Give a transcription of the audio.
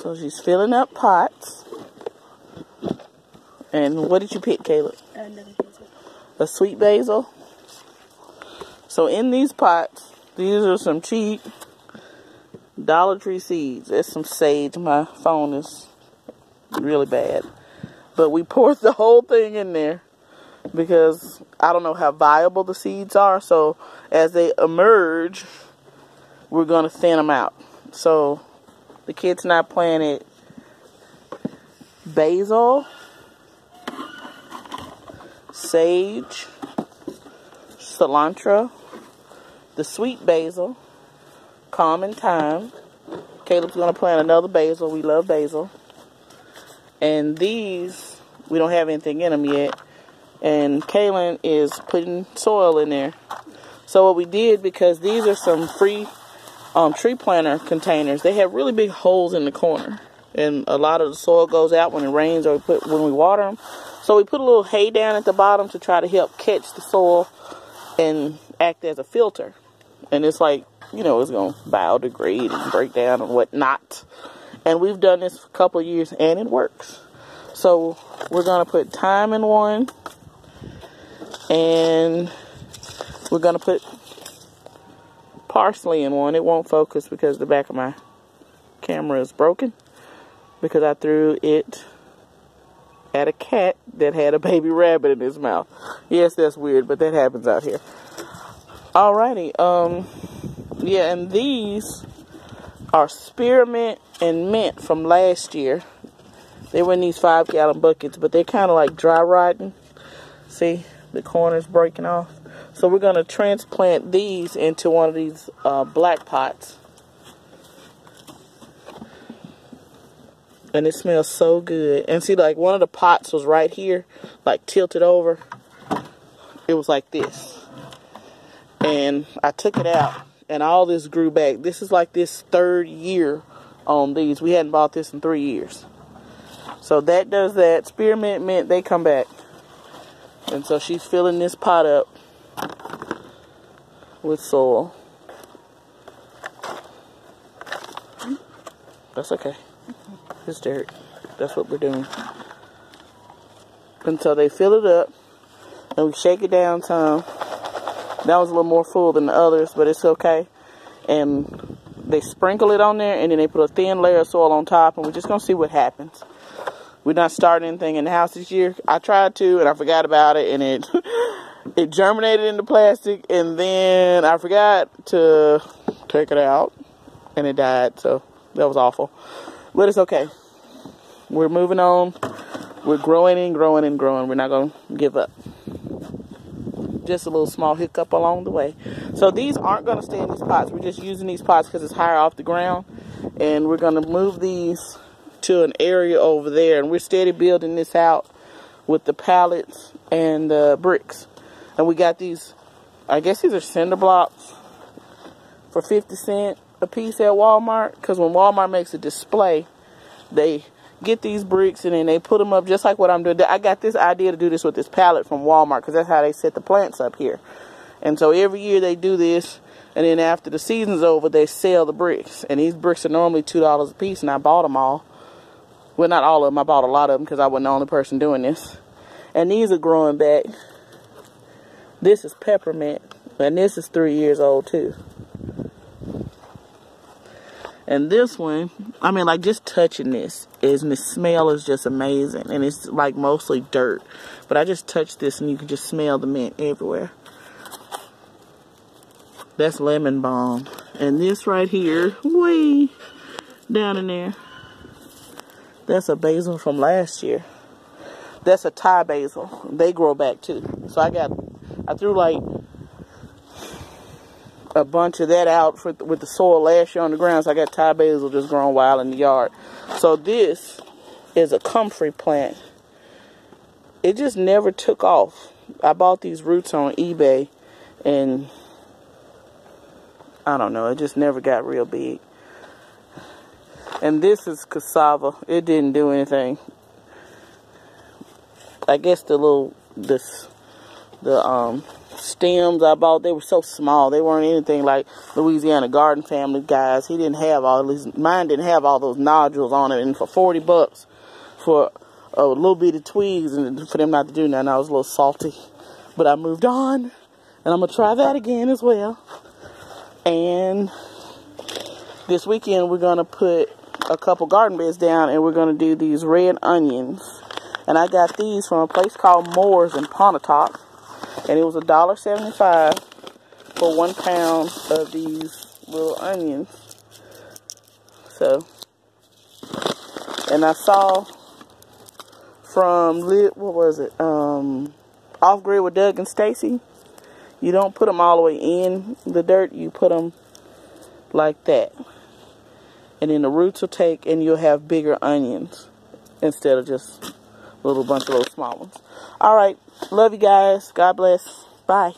So she's filling up pots. And what did you pick, Caleb? A sweet basil. So in these pots, these are some cheap Dollar Tree seeds. There's some sage. My phone is really bad. But we poured the whole thing in there because I don't know how viable the seeds are. So as they emerge, we're going to thin them out. So the kids and I planted basil, sage, cilantro, the sweet basil, common thyme. Caleb's going to plant another basil. We love basil. And these, we don't have anything in them yet. And Kaylin is putting soil in there. So what we did, because these are some free tree planter containers, they have really big holes in the corner. And a lot of the soil goes out when it rains or when we water them. So we put a little hay down at the bottom to try to help catch the soil and act as a filter. And it's like, you know, it's going to biodegrade and break down and whatnot. And we've done this for a couple of years and it works. So we're going to put thyme in one. And we're going to put parsley in one. It won't focus because the back of my camera is broken. Because I threw it at a cat that had a baby rabbit in his mouth. Yes, that's weird, but that happens out here. Alrighty. Yeah, and these are Spearmint and Mint from last year. They were in these 5-gallon buckets, but they're kind of like dry rotting. See, the corners breaking off. So we're going to transplant these into one of these black pots. And it smells so good. And see, like, one of the pots was right here, like tilted over. It was like this. And I took it out, and all this grew back. This is like this 3rd year on these. We hadn't bought this in 3 years. So that does that. Spearmint, Mint, they come back. And so she's filling this pot up with soil. That's okay. It's dirt. That's what we're doing. And so they fill it up. And we shake it down some. That was a little more full than the others, but it's okay. And they sprinkle it on there, and then they put a thin layer of soil on top, and we're just going to see what happens. We're not starting anything in the house this year. I tried to, and I forgot about it, and it germinated into plastic, and then I forgot to take it out, and it died, so that was awful. But it's okay. We're moving on. We're growing and growing and growing. We're not going to give up. Just a little small hiccup along the way. So these aren't going to stay in these pots. We're just using these pots because it's higher off the ground. And we're going to move these to an area over there. And we're steady building this out with the pallets and bricks. And we got these, I guess these are cinder blocks for 50 cents a piece at Walmart. Because when Walmart makes a display, they get these bricks and then they put them up just like what I'm doing. I got this idea to do this with this pallet from Walmart because that's how they set the plants up here. And so every year they do this, and then after the season's over, they sell the bricks. And these bricks are normally $2 a piece, and I bought them all. Well, not all of them. I bought a lot of them because I wasn't the only person doing this. And these are growing back. This is Peppermint, and this is 3 years old too. And this one, I mean, like, just touching this, and the smell is just amazing. And it's, like, mostly dirt. But I just touched this, and you can just smell the mint everywhere. That's lemon balm. And this right here, way down in there, that's a basil from last year. That's a Thai basil. They grow back, too. So I threw, like, a bunch of that out with the soil last year on the ground. So I got Thai basil just growing wild in the yard. So this is a Comfrey plant. It just never took off. I bought these roots on eBay, and I don't know, it just never got real big. And this is Cassava. It didn't do anything. I guess the stems I bought. They were so small. They weren't anything like Louisiana Garden Family guys. He didn't have all these. Mine didn't have all those nodules on it. And for $40 for a little bitty twigs and for them not to do nothing, I was a little salty. But I moved on, and I'm gonna try that again as well. And this weekend we're gonna put a couple garden beds down, and we're gonna do these red onions. And I got these from a place called Moore's in Pontotoc. And it was $1.75 for 1 pound of these little onions. So, and I saw from, what was it, Off Grid with Doug and Stacy, you don't put them all the way in the dirt, you put them like that. And then the roots will take, and you'll have bigger onions instead of just a little bunch of those small ones. Alright, love you guys. God bless. Bye.